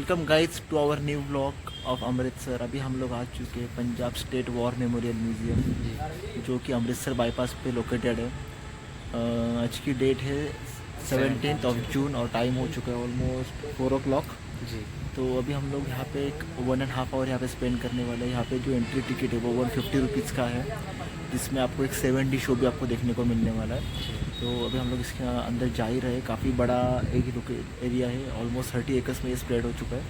Welcome guides to our new blog of Amritsar. अभी हम लोग आ चुके हैं Punjab state war memorial museum, जो कि अमृतसर बाईपास पे लोकेटेड है। आज की डेट है 17 जून और टाइम हो चुका है ऑलमोस्ट 4 o'clock जी। तो अभी हम लोग यहाँ पे एक 1.5 आवर यहाँ पे स्पेंड करने वाले हैं। यहाँ पे जो एंट्री टिकट है वो 150 रुपीज़ का है, जिसमें आपको एक 7D शो भी आपको देखने को मिलने वाला है। तो अभी हम लोग इसके अंदर जा ही रहे। काफ़ी बड़ा एक एरिया है, ऑलमोस्ट 30 एकर्स में ये स्प्रेड हो चुका है।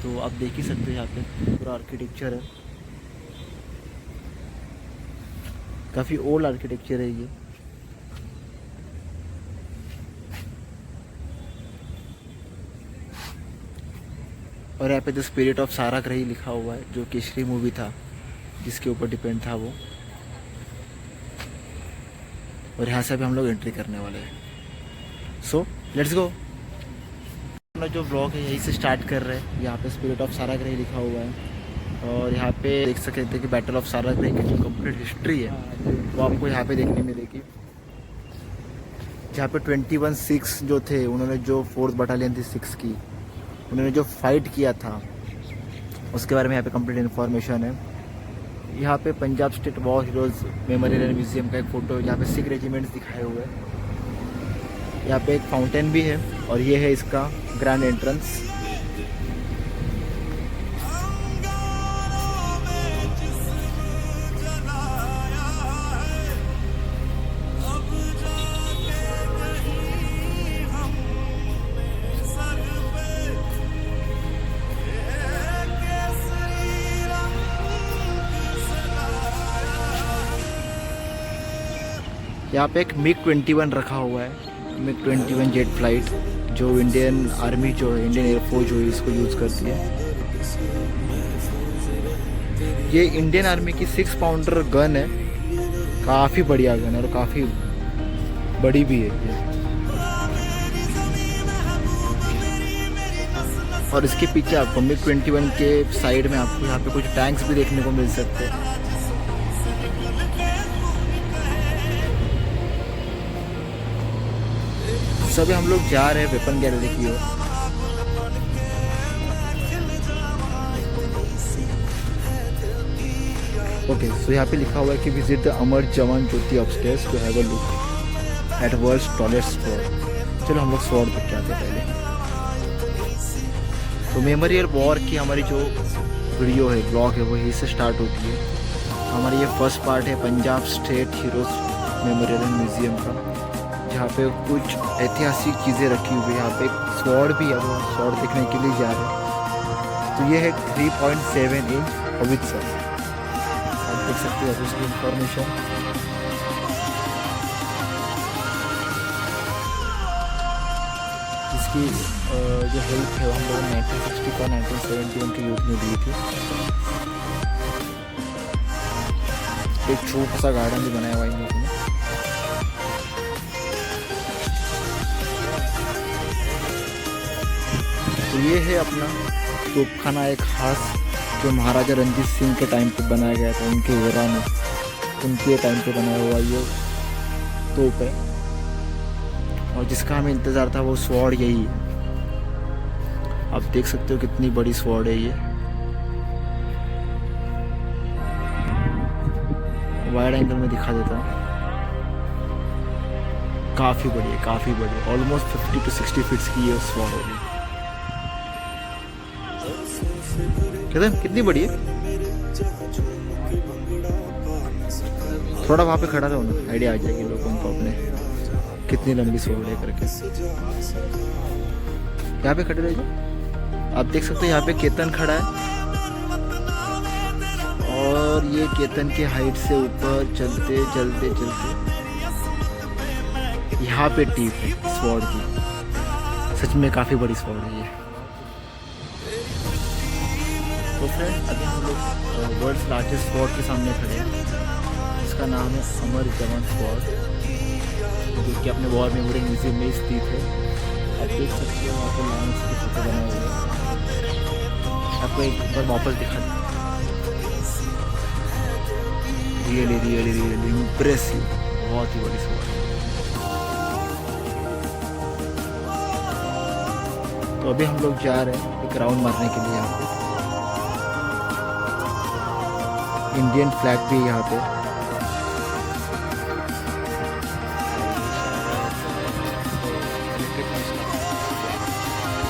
तो आप देख ही सकते हो यहाँ पे पूरा आर्किटेक्चर है, काफ़ी ओल्ड आर्किटेक्चर है ये। और यहाँ पे द स्पिरिट ऑफ साराग्रही लिखा हुआ है, जो केसरी मूवी था जिसके ऊपर डिपेंड था वो। और यहाँ से भी हम लोग एंट्री करने वाले हैं। So let's go. अपना जो ब्लॉग है यहीं से स्टार्ट कर रहे हैं। यहाँ पे स्पिरिट ऑफ साराग्रही लिखा हुआ है और यहाँ पे देख सकते थे कि बैटल ऑफ साराग्रही की जो कंप्लीट हिस्ट्री है वो आपको यहाँ पे देखने मिलेगी। जहाँ पे 21 सिख्स जो थे, उन्होंने जो 4th बटालियन थी 6 की, उन्होंने जो फाइट किया था उसके बारे में यहाँ पे कंप्लीट इन्फॉर्मेशन है। यहाँ पे Punjab state war heroes memorial and museum का एक फ़ोटो है जहाँ पे सिख रेजिमेंट्स दिखाए हुए हैं। यहाँ पे एक फाउंटेन भी है और ये है इसका ग्रैंड एंट्रेंस। यहाँ पे एक MiG-21 रखा हुआ है, MiG-21 जेट फ्लाइट, जो इंडियन आर्मी जो है, इंडियन एयरफोर्स जो है इसको यूज़ करती है। ये इंडियन आर्मी की 6 पाउंडर गन है, काफ़ी बढ़िया गन है और काफ़ी बड़ी भी है ये। और इसके पीछे आपको MiG-21 के साइड में आपको यहाँ पे कुछ टैंक्स भी देखने को मिल सकते हैं। सभी हम लोग जा रहे हैं वेपन गैलरी की ओर। ओके, सो यहाँ पे लिखा हुआ है कि visit the Amar Jawan Jyoti upstairs to have a look at world's tallest sword. चलो हम लोग स्वॉर्ड तक जाते हैं पहले। तो मेमोरियल वॉर की हमारी जो वीडियो है, ब्लॉग है, वो यहीं से स्टार्ट होती है। हमारी ये फर्स्ट पार्ट है Punjab state heroes memorial and museum का, जहाँ पे कुछ ऐतिहासिक चीज़ें रखी हुई है। यहाँ पे एक स्वॉर्ड भी है, वो स्वॉर्ड देखने के लिए जा रहे हैं। तो ये है 3.7 इंच हॉवित्ज़र, आप देख सकते हो उसकी इंफॉर्मेशन। इसकी जो हेल्प है वो हम लोगों ने 1960 का 1971 के युद्ध में दी थी। एक छोटा सा गार्डन भी बनाया हुआ है इन लोगों ने। तो ये है अपना तोपखाना, एक खास जो महाराजा रंजीत सिंह के टाइम पे बनाया गया था, उनके एरा में, उनके टाइम पे बनाया हुआ ये तोप है। और जिसका हमें इंतज़ार था वो स्वॉर्ड यही है। आप देख सकते हो कितनी बड़ी स्वॉर्ड है ये। वाइड एंगल में दिखा देता हूँ। काफ़ी बड़ी है, काफ़ी बड़ी है, ऑलमोस्ट 50 to 60 फीट्स की ये स्वॉर्ड होगी। कितनी बड़ी है। थोड़ा वहाँ पे खड़ा रहो ना, आइडिया आ जाएगी लोगों को अपने कितनी लंबी स्वॉर्ड है करके। यहाँ पे खड़े रह जाओ। आप देख सकते हो यहाँ पे केतन खड़ा है और ये केतन के हाइट से ऊपर चलते चलते चलते यहाँ पे टीप है स्वॉर्ड की। सच में काफ़ी बड़ी स्वॉर्ड है ये। तो फ्रेंड, अभी हम लोग वर्ल्ड्स लार्जेस्ट स्वॉर्ड के सामने खड़े हैं, इसका नाम है अमर जवान स्वॉर्ड, जो कि अपने वॉर मेमोरियल म्यूजियम में स्थित है। आप देख सकते हो वहाँ पर लायंस के फोटो बने हुए हैं। आपको एक बार वापस दिखा दें। रियली रियली रियली इम्प्रेसिव, बहुत ही बड़ी स्वॉर्ड है। तो अभी हम लोग जा रहे हैं एक राउंड मारने के लिए। यहाँ पे इंडियन फ्लैग भी है यहाँ पे।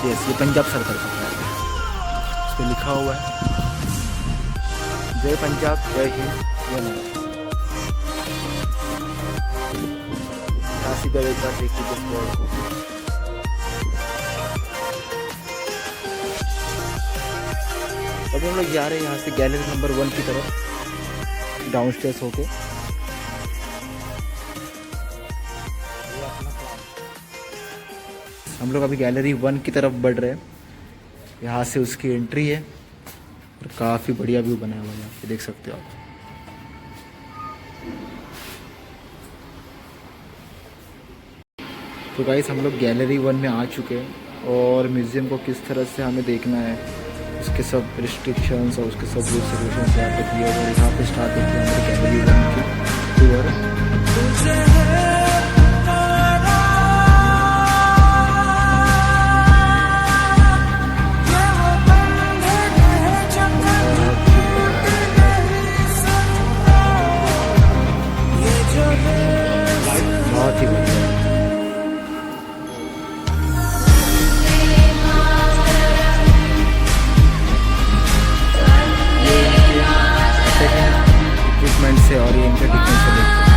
यस, ये पंजाब सरकार का फ्लैग है। इस पर लिखा हुआ है जय पंजाब जय हिंद जय भारत। सीधा एक बार देखिए बोर्ड को। अभी हम लोग जा रहे हैं यहाँ से गैलरी नंबर 1 की तरफ डाउन स्टेयर्स होके। हम लोग अभी गैलरी 1 की तरफ बढ़ रहे हैं। यहाँ से उसकी एंट्री है और काफ़ी बढ़िया व्यू बनाया हुआ है, यहाँ पे देख सकते हो आप। तो गाइस हम लोग गैलरी 1 में आ चुके हैं और म्यूज़ियम को किस तरह से हमें देखना है, उसके सब रिस्ट्रिक्शंस और उसके सब रूल्स रेगुलेशंस यहाँ पे दिए और यहाँ पे स्टार्ट होती है हमारी गैलरी 1 की टूर। बहुत ही बढ़िया। इक्विपमेंट से और ये इनके डिफरेंस से देखते हैं।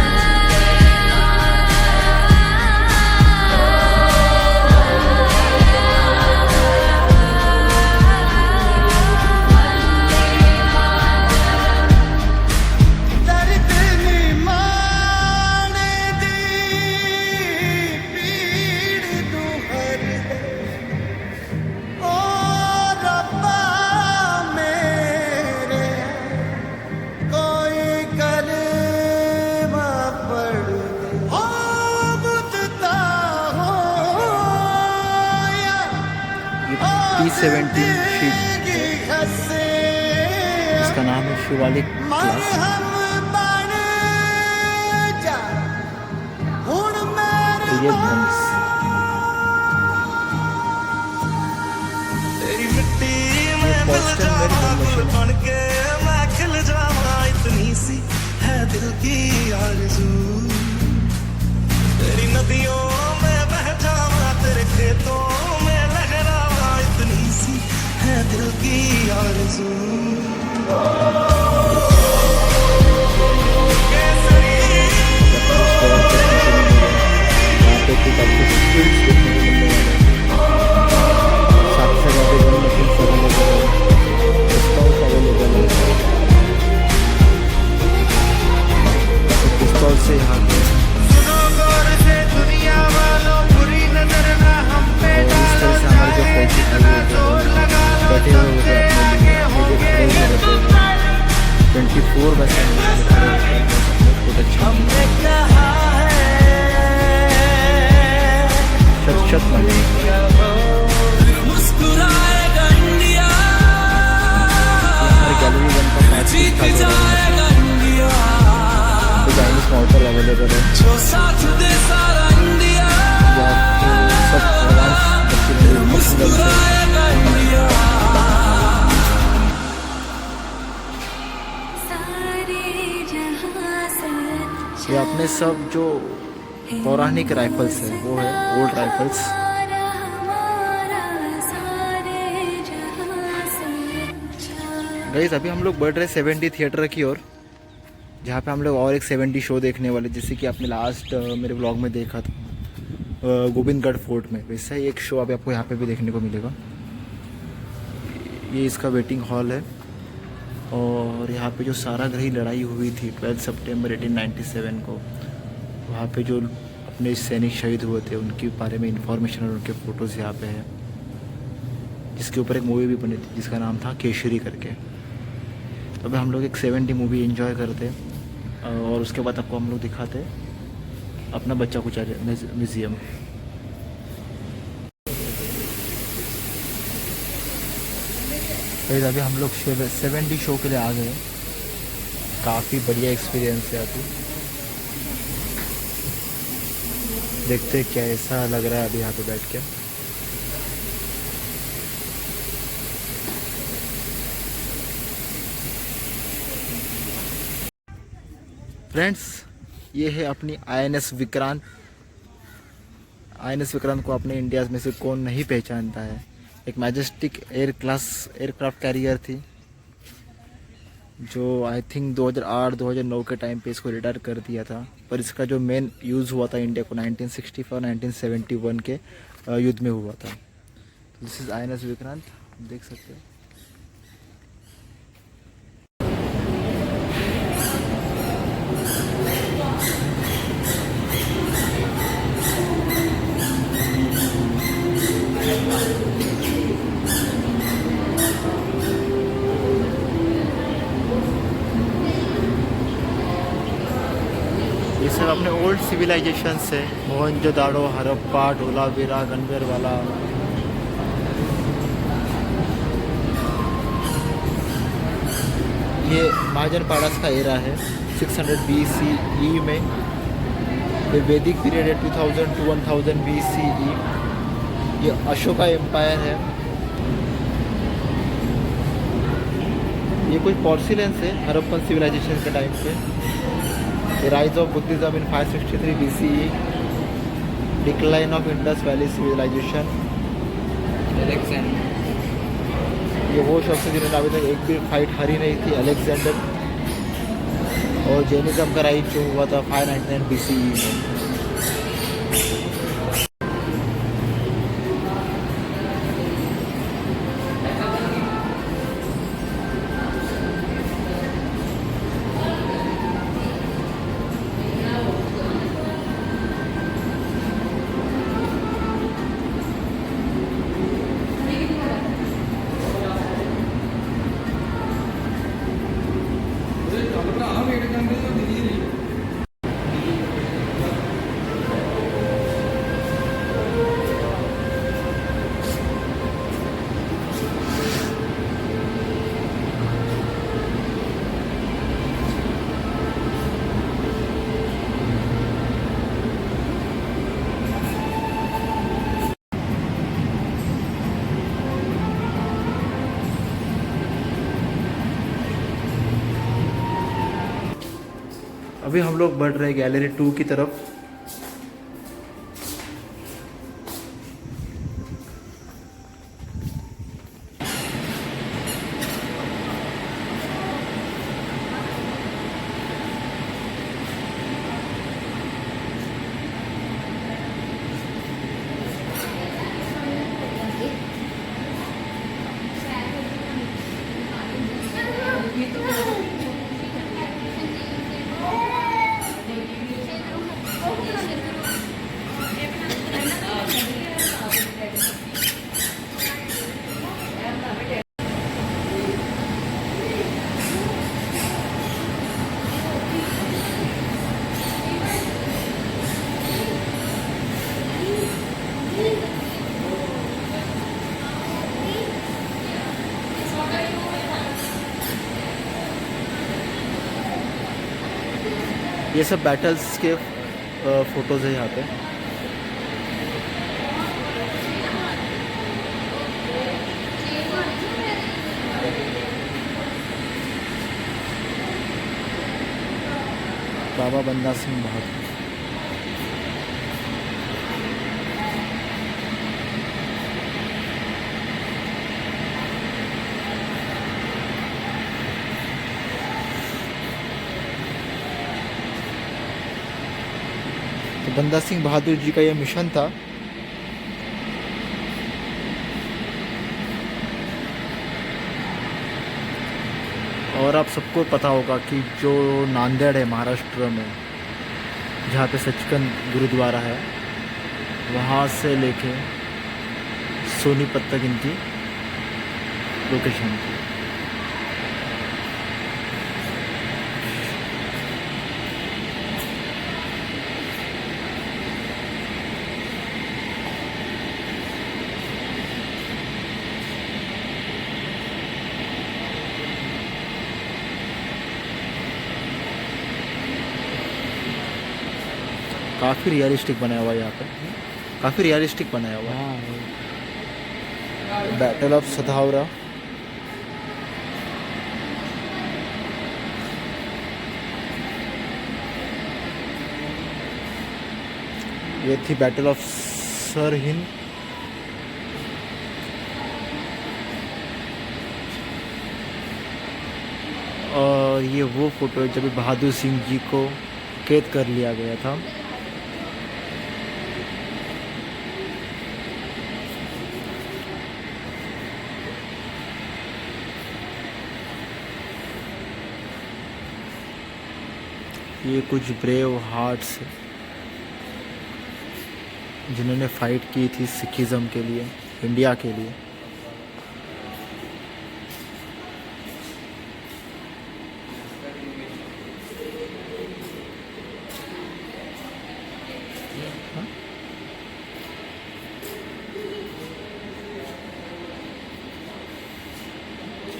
T-70 शीट, इसका नाम है शिवालिक क्लास। तो ये ड्रम्स बॉस्टन मेरी मशीन है। दिल की आरज़ू तेरी नदियों में बह जावा, तेरे खेतों में लहरावा, इतनी सी है दिल की आरज़ू। से यहाँ पे दुनिया वालों बुरी नजर ना हम पे डालो, इस तरह से हमारे जो फौजी बैठे हुए होते हैं अपने लिए, मुझे खड़े हुए रहते हैं 24 वैसे बहुत अच्छा शत हमारे गैलरी 1 का पार्ट चाइनीज काउंटर अवेलेबल है। सब ये अपने सब जो पौराणिक राइफल्स है वो है ओल्ड राइफल्स। गाइस अभी हम लोग बढ़ रहे 70 थिएटर की ओर, जहाँ पे हम लोग और एक 70 शो देखने वाले, जैसे कि आपने लास्ट मेरे ब्लॉग में देखा था गोविंदगढ़ फोर्ट में, वैसा ही एक शो अभी आपको यहाँ पे भी देखने को मिलेगा। ये इसका वेटिंग हॉल है और यहाँ पे जो साराग्रही लड़ाई हुई थी 12 सितंबर 1897 को, वहाँ पे जो अपने सैनिक शहीद हुए थे उनके बारे में इंफॉर्मेशन और उनके फ़ोटोज़ यहाँ पे है, जिसके ऊपर एक मूवी भी बनी थी जिसका नाम था केशरी करके। तो अभी हम लोग एक 70 मूवी एंजॉय करते और उसके बाद आपको हम लोग दिखाते अपना बच्चा कुछ म्यूज़ियम। फिर अभी हम लोग 70 शो के लिए आ गए। काफ़ी बढ़िया एक्सपीरियंस है। अभी देखते क्या ऐसा लग रहा है अभी यहाँ पे बैठ के। फ्रेंड्स, ये है अपनी INS विक्रांत। INS विक्रांत को अपने इंडिया में से कौन नहीं पहचानता है। एक majestic air class aircraft carrier थी, जो आई थिंक 2008-2009 के टाइम पे इसको रिटायर कर दिया था। पर इसका जो मेन यूज़ हुआ था इंडिया को 1964-1971 के युद्ध में हुआ था। दिस इज़ INS विक्रांत, देख सकते हो। ये सब अपने ओल्ड सिविलाइजेशन से, मोहनजोदाड़ो, हड़प्पा, धोलावीरा, गनवेरवाला। ये महाजन पाड़ास का एरा है 600 BCE में। ये वैदिक पीरियड है 2000 to 1000 BCE। ये अशोका एम्पायर है। ये कुछ पोर्सिलेंस है हड़प्पन सिविलाइजेशन के टाइम पे। The rise of Buddhism in 563 BCE, decline of Indus Valley civilization। ये वो शख्स जिन्होंने अभी तक एक भी फाइट हारी नहीं थी, अलेक्जेंडर। और जैनिज्म का राइज जो हुआ था 599 BCE में। अभी हम लोग बढ़ रहे हैं गैलरी 2 की तरफ। ये सब बैटल्स के फोटोज़ है यहाँ पे। बाबा बंदा सिंह बहादुर। तो बंदा सिंह बहादुर जी का ये मिशन था। और आप सबको पता होगा कि जो नांदेड़ है महाराष्ट्र में, जहाँ पे सचखंड गुरुद्वारा है, वहाँ से लेके सोनीपत तक इनकी लोकेशन थी। काफ़ी रियलिस्टिक बनाया हुआ है यहाँ पे, काफ़ी रियलिस्टिक बनाया हुआ है। Battle of Sadhaura. ये थी बैटल ऑफ सरहिंद। और ये वो फ़ोटो है जब बहादुर सिंह जी को कैद कर लिया गया था। ये कुछ ब्रेव हार्ट्स जिन्होंने फाइट की थी सिखिज़्म के लिए, इंडिया के लिए।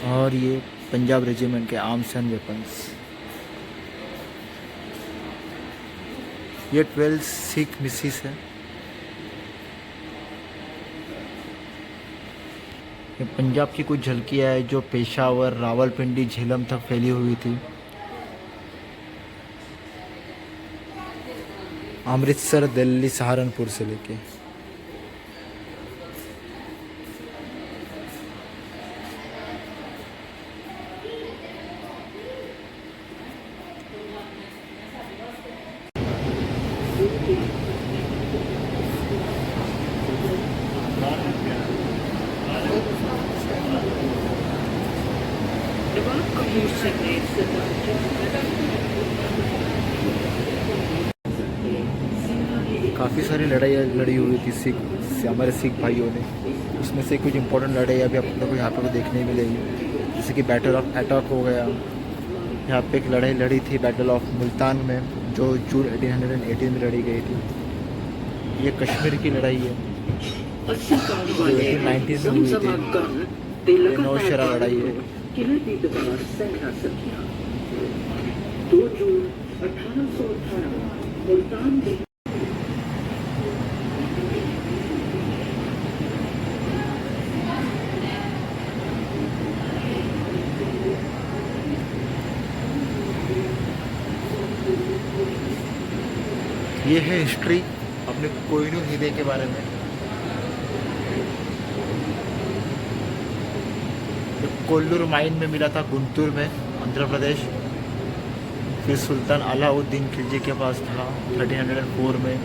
और ये पंजाब रेजिमेंट के आर्म्स एंड वेपन्स। ये 12 सिख मिसिस है। ये पंजाब की कुछ झलकियाँ है जो पेशावर, रावलपिंडी, झेलम तक फैली हुई थी। अमृतसर, दिल्ली, सहारनपुर से लेके। काफ़ी सारी लड़ाइयाँ लड़ी हुई थी हमारे सिख भाइयों ने। उसमें से कुछ इंपॉर्टेंट लड़ाइयाँ भी आप लोगों को यहाँ पे देखने मिलेगी, जैसे कि बैटल ऑफ एटॉक हो गया। यहाँ पे एक लड़ाई लड़ी थी बैटल ऑफ मुल्तान में, जो जून 1818 में लड़ी गई थी। ये कश्मीर की लड़ाई है जो 1819 में हुई थी। ये नौशहरा लड़ाई है। ये है हिस्ट्री अपने कोहिनूर हीरे के बारे में। कोल्लूर माइन में मिला था गुंटूर में, आंध्र प्रदेश। फिर सुल्तान अलाउद्दीन खिलजी के पास था 1304 में।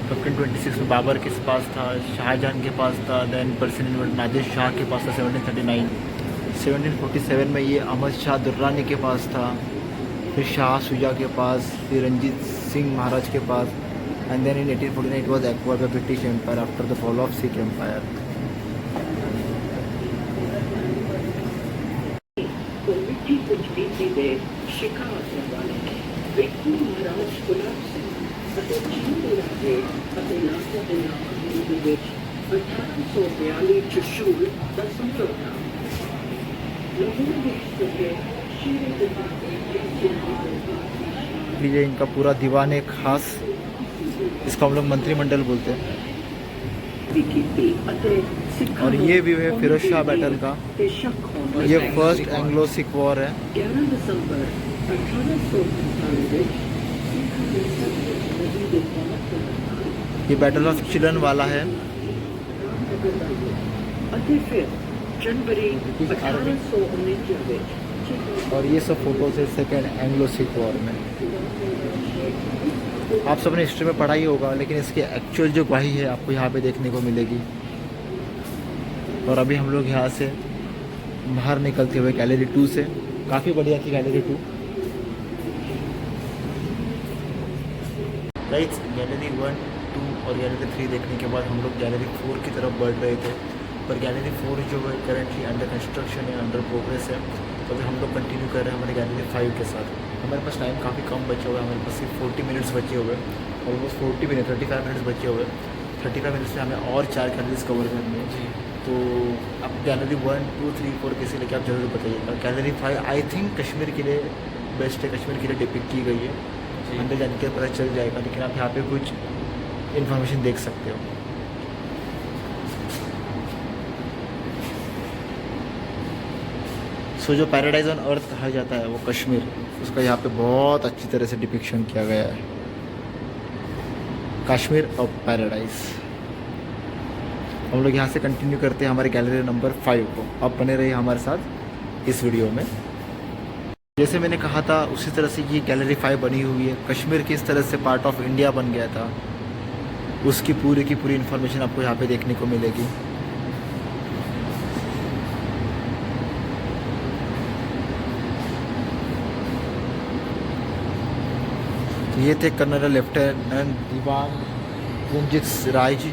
1526 में बाबर के पास था, शाहजहां के पास था। देन पर्सियन नादिर शाह के पास था 1739। 1747 में ये अहमद शाह दुर्रानी के पास था। फिर शाह शुजा के पास, फिर रंजीत सिंह महाराज के पास। And then in 1849 it was acquired by British empire after the fall of Sikh empire. ये इनका पूरा दीवान है खास, इसको हम लोग मंत्रिमंडल बोलते हैं। और ये भी है फिरोज शाह बैटल का। ये फर्स्ट एंग्लो सिख वॉर है। ये बैटल ऑफ चिलन वाला है। और ये सब फोटोज है सेकेंड एंग्लो सिख वॉर में। आप सबने हिस्ट्री में पढ़ा ही होगा, लेकिन इसकी एक्चुअल जो गवाही है आपको यहाँ पे देखने को मिलेगी। और अभी हम लोग यहाँ से बाहर निकलते हुए गैलरी 2 से, काफ़ी बढ़िया थी गैलरी 2। राइट, गैलरी 1, 2 और गैलरी 3 देखने के बाद हम लोग गैलरी 4 की तरफ बढ़ रहे थे। पर गैलरी 4 जो है करंटली अंडर कंस्ट्रक्शन है, अंडर प्रोग्रेस है। तो अभी हम लोग कंटिन्यू कर रहे हैं हमारे गैलरी 5 के साथ। हमारे पास टाइम काफ़ी कम बचा हुआ है, हमारे पास सिर्फ 40 मिनट्स बचे हुए, ऑलमोस्ट 40 मिनट 35 मिनट्स बचे हुए। 35 मिनट्स में हमें और 4 गैलरीज कवर करनी है। तो आप गैलरी 1, 2, 3, 4 कैसे लेके आप जरूर बताइएगा। गैलरी 5 आई थिंक कश्मीर के लिए बेस्ट है, कश्मीर के लिए डिपिक्ट की गई है। अंदर जाने के पता चल जाएगा, लेकिन आप यहाँ पे कुछ इन्फॉर्मेशन देख सकते हो। सो जो पैराडाइज ऑन अर्थ कहा जाता है वो कश्मीर, उसका यहाँ पे बहुत अच्छी तरह से डिपिक्शन किया गया है। Kashmir of paradise. हम लोग यहाँ से कंटिन्यू करते हैं हमारे गैलरी नंबर 5 को। आप बने रहिए हमारे साथ इस वीडियो में। जैसे मैंने कहा था उसी तरह से ये गैलरी 5 बनी हुई है। कश्मीर किस तरह से पार्ट ऑफ इंडिया बन गया था उसकी पूरी की पूरी इन्फॉर्मेशन आपको यहाँ पे देखने को मिलेगी। ये थे colonel lieutenant Diwan Ranjit Rai ji.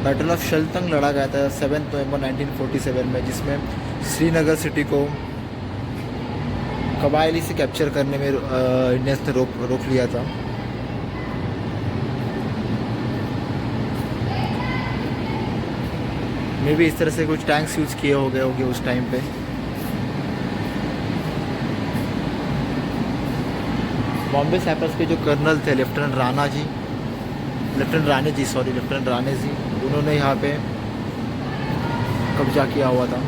Battle of Shaltang लड़ा गया था 7 नवंबर 1947 में, जिसमें श्रीनगर सिटी को कबायली से कैप्चर करने में इंडियंस ने रोक लिया था। मे भी इस तरह से कुछ टैंक्स यूज़ किए हो गए होंगे उस टाइम पे। बॉम्बे सैपर्स के जो कर्नल थे लेफ्टिनेंट राणे जी, उन्होंने यहाँ पे कब्जा किया हुआ था।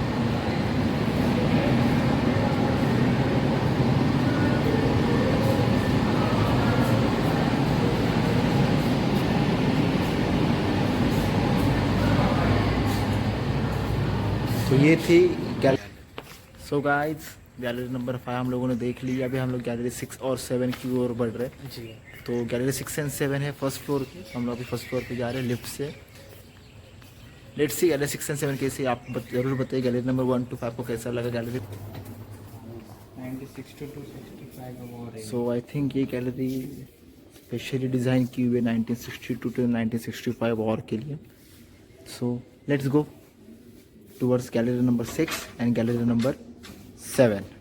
तो ये थी सो गाइज गैलरी नंबर 5 हम लोगों ने देख ली। अभी हम लोग गैलरी 6 और 7 की ओर बढ़ रहे हैं जी। तो गैलरी 6 एंड 7 है फर्स्ट फ्लोर की। हम लोग अभी फर्स्ट फ्लोर पे जा रहे हैं लिफ्ट से। लेट्स सी गैलरी 6 एंड 7 कैसी आप ज़रूर बताइए। गैलरी नंबर 1 to 5 को कैसा लगा gallery 1962 to 65 so I think ये गैलरी स्पेशली डिज़ाइन की हुई है 1962 to 1965 वॉर के लिए। So let's go towards gallery number 6 and gallery number 7।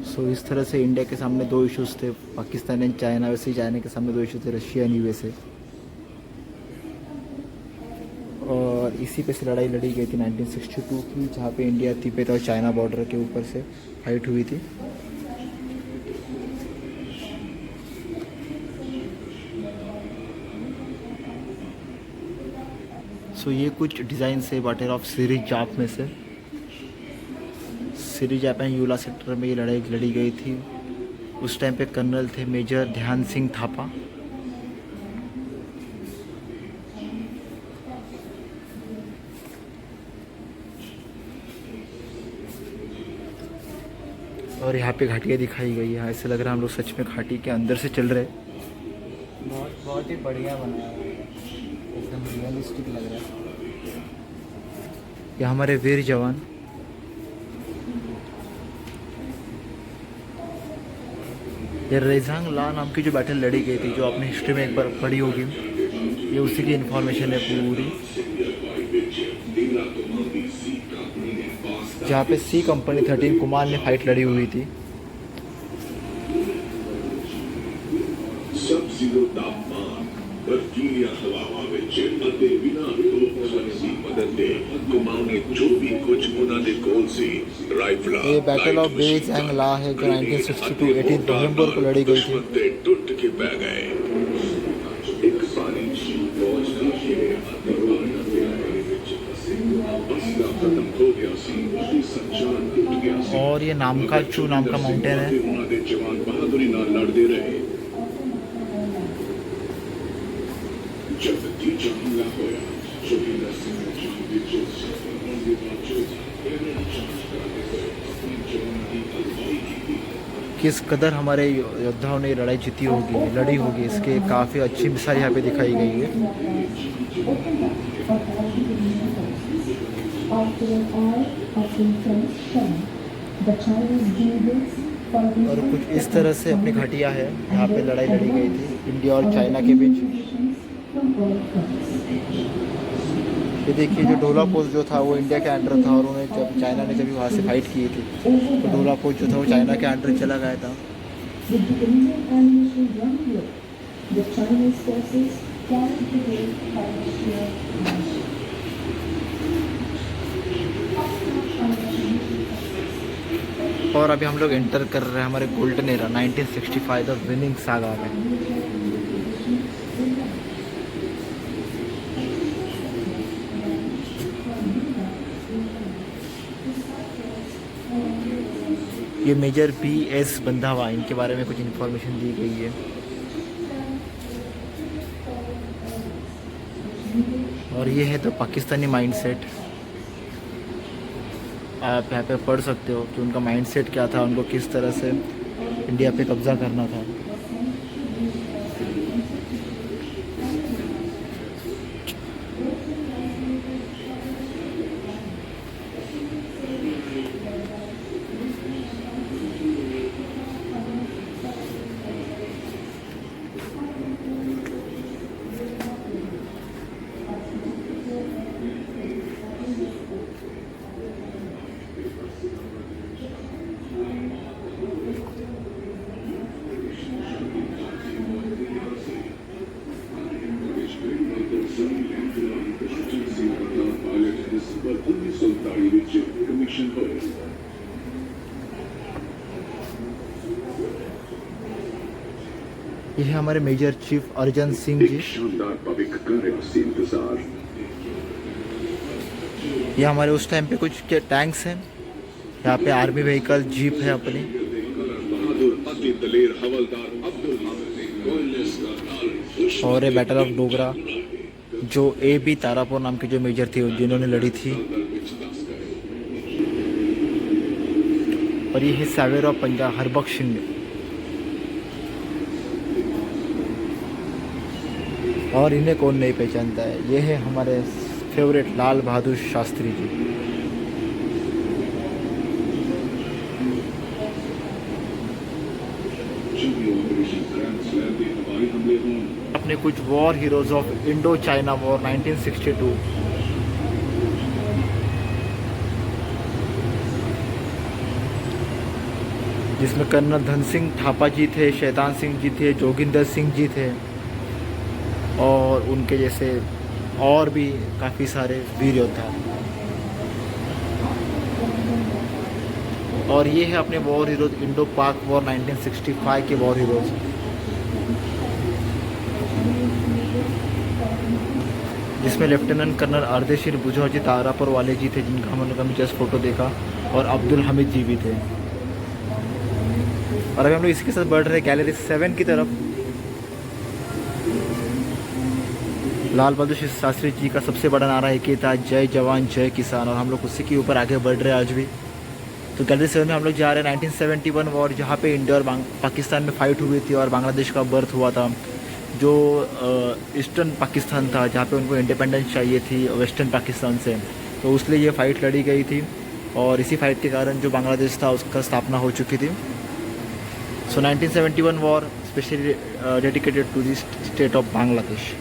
सो इस तरह से इंडिया के सामने 2 इश्यूज थे, पाकिस्तान एंड चाइना। वैसे ही चाइना के सामने 2 इशू थे, रशिया एंड यूएसए। और इसी पे से लड़ाई लड़ी गई थी 1962 की, जहाँ पे इंडिया तिब्बत और चाइना बॉर्डर के ऊपर से फाइट हुई थी। सो ये कुछ डिज़ाइन से बैटल ऑफ सीरीज जाप में से सीरीज जाप एंड यूला सेक्टर में ये लड़ाई लड़ी गई थी। उस टाइम पे कर्नल थे मेजर ध्यान सिंह थापा। और यहाँ पे घाटियाँ दिखाई गई है। ऐसे लग रहा है हम लोग सच में घाटी के अंदर से चल रहे हैं। बहुत ही बढ़िया बनाया है, एकदम रियलिस्टिक लग रहा है। ये हमारे वीर जवान ये रेजांग ला नाम की जो बैटल लड़ी गई थी, जो आपने हिस्ट्री में एक बार पढ़ी होगी, ये उसी की इन्फॉर्मेशन है पूरी। जहाँ पे सी कंपनी 13 कुमार ने फाइट लड़ी हुई थी। ये बैटल ऑफ रेजांग ला है जो 1962 18 नवंबर को लड़ी गई थी। और ये नामकाचू नाम का माउंटेन है। किस कदर हमारे योद्धाओं ने लड़ाई जीती होगी, लड़ी होगी, इसके काफ़ी अच्छी मिसाल यहाँ पे दिखाई गई है। और कुछ इस तरह से अपनी घाटियाँ है, यहाँ पे लड़ाई लड़ी गई थी इंडिया और चाइना के बीच। ये देखिए जो ढोला पोस्ट जो था वो इंडिया के अंडर था, और उन्हें जब चाइना ने जब वहाँ से फाइट की थी तो ढोला पोस्ट जो था वो चाइना के अंडर चला गया था। और अभी हम लोग एंटर कर रहे हैं हमारे golden era 1965 the winning saga में। ये मेजर BS बंधावा, इनके बारे में कुछ इन्फॉर्मेशन दी गई है। और ये है तो पाकिस्तानी माइंडसेट, आप यहाँ पे पढ़ सकते हो कि उनका माइंडसेट क्या था, उनको किस तरह से इंडिया पे कब्ज़ा करना था। ये है हमारे मेजर चीफ अर्जन सिंह जी। ये हमारे उस टाइम पे कुछ टैंक्स हैं, यहाँ पे आर्मी व्हीकल जीप है अपनी। और ये बैटल ऑफ डोगरा जो AB तारापुर नाम के जो मेजर थे जिन्होंने लड़ी थी। और ये है सवेर ऑफ पंजाब हरबख्श सिंह। और इन्हें कौन नहीं पहचानता है, ये है हमारे फेवरेट लाल बहादुर शास्त्री जी। अपने कुछ war heroes of Indo China war 1962। जिसमें कर्नल धन सिंह थापा जी थे, शैतान सिंह जी थे, जोगिंदर सिंह जी थे, और उनके जैसे और भी काफ़ी सारे वीर योद्धा। और ये है अपने वॉर हीरोज इंडो पाक वॉर 1965 के वॉर हीरोज। जिसमें लेफ्टिनेंट कर्नल अर्देशीर बुझौर जी तारापुर वाले जी थे, जिनका हम लोग जस्ट फोटो देखा, और अब्दुल हमीद जी भी थे। और अभी हम लोग इसके साथ बढ़ रहे गैलरी 7 की तरफ। लाल बहादुर शास्त्री जी का सबसे बड़ा नारा एक ही था, जय जवान जय किसान, और हम लोग उसी के ऊपर आगे बढ़ रहे हैं आज भी। तो गैलरी 7 में हम लोग जा रहे हैं 1971 वॉर, जहाँ पे इंडिया और पाकिस्तान में फाइट हुई थी और बांग्लादेश का बर्थ हुआ था। जो ईस्टर्न पाकिस्तान था, जहाँ पे उनको इंडिपेंडेंस चाहिए थी वेस्टर्न पाकिस्तान से, तो उसलिए ये फ़ाइट लड़ी गई थी। और इसी फाइट के कारण जो बांग्लादेश था उसका स्थापना हो चुकी थी। So 1971 war specially dedicated to the state of Bangladesh.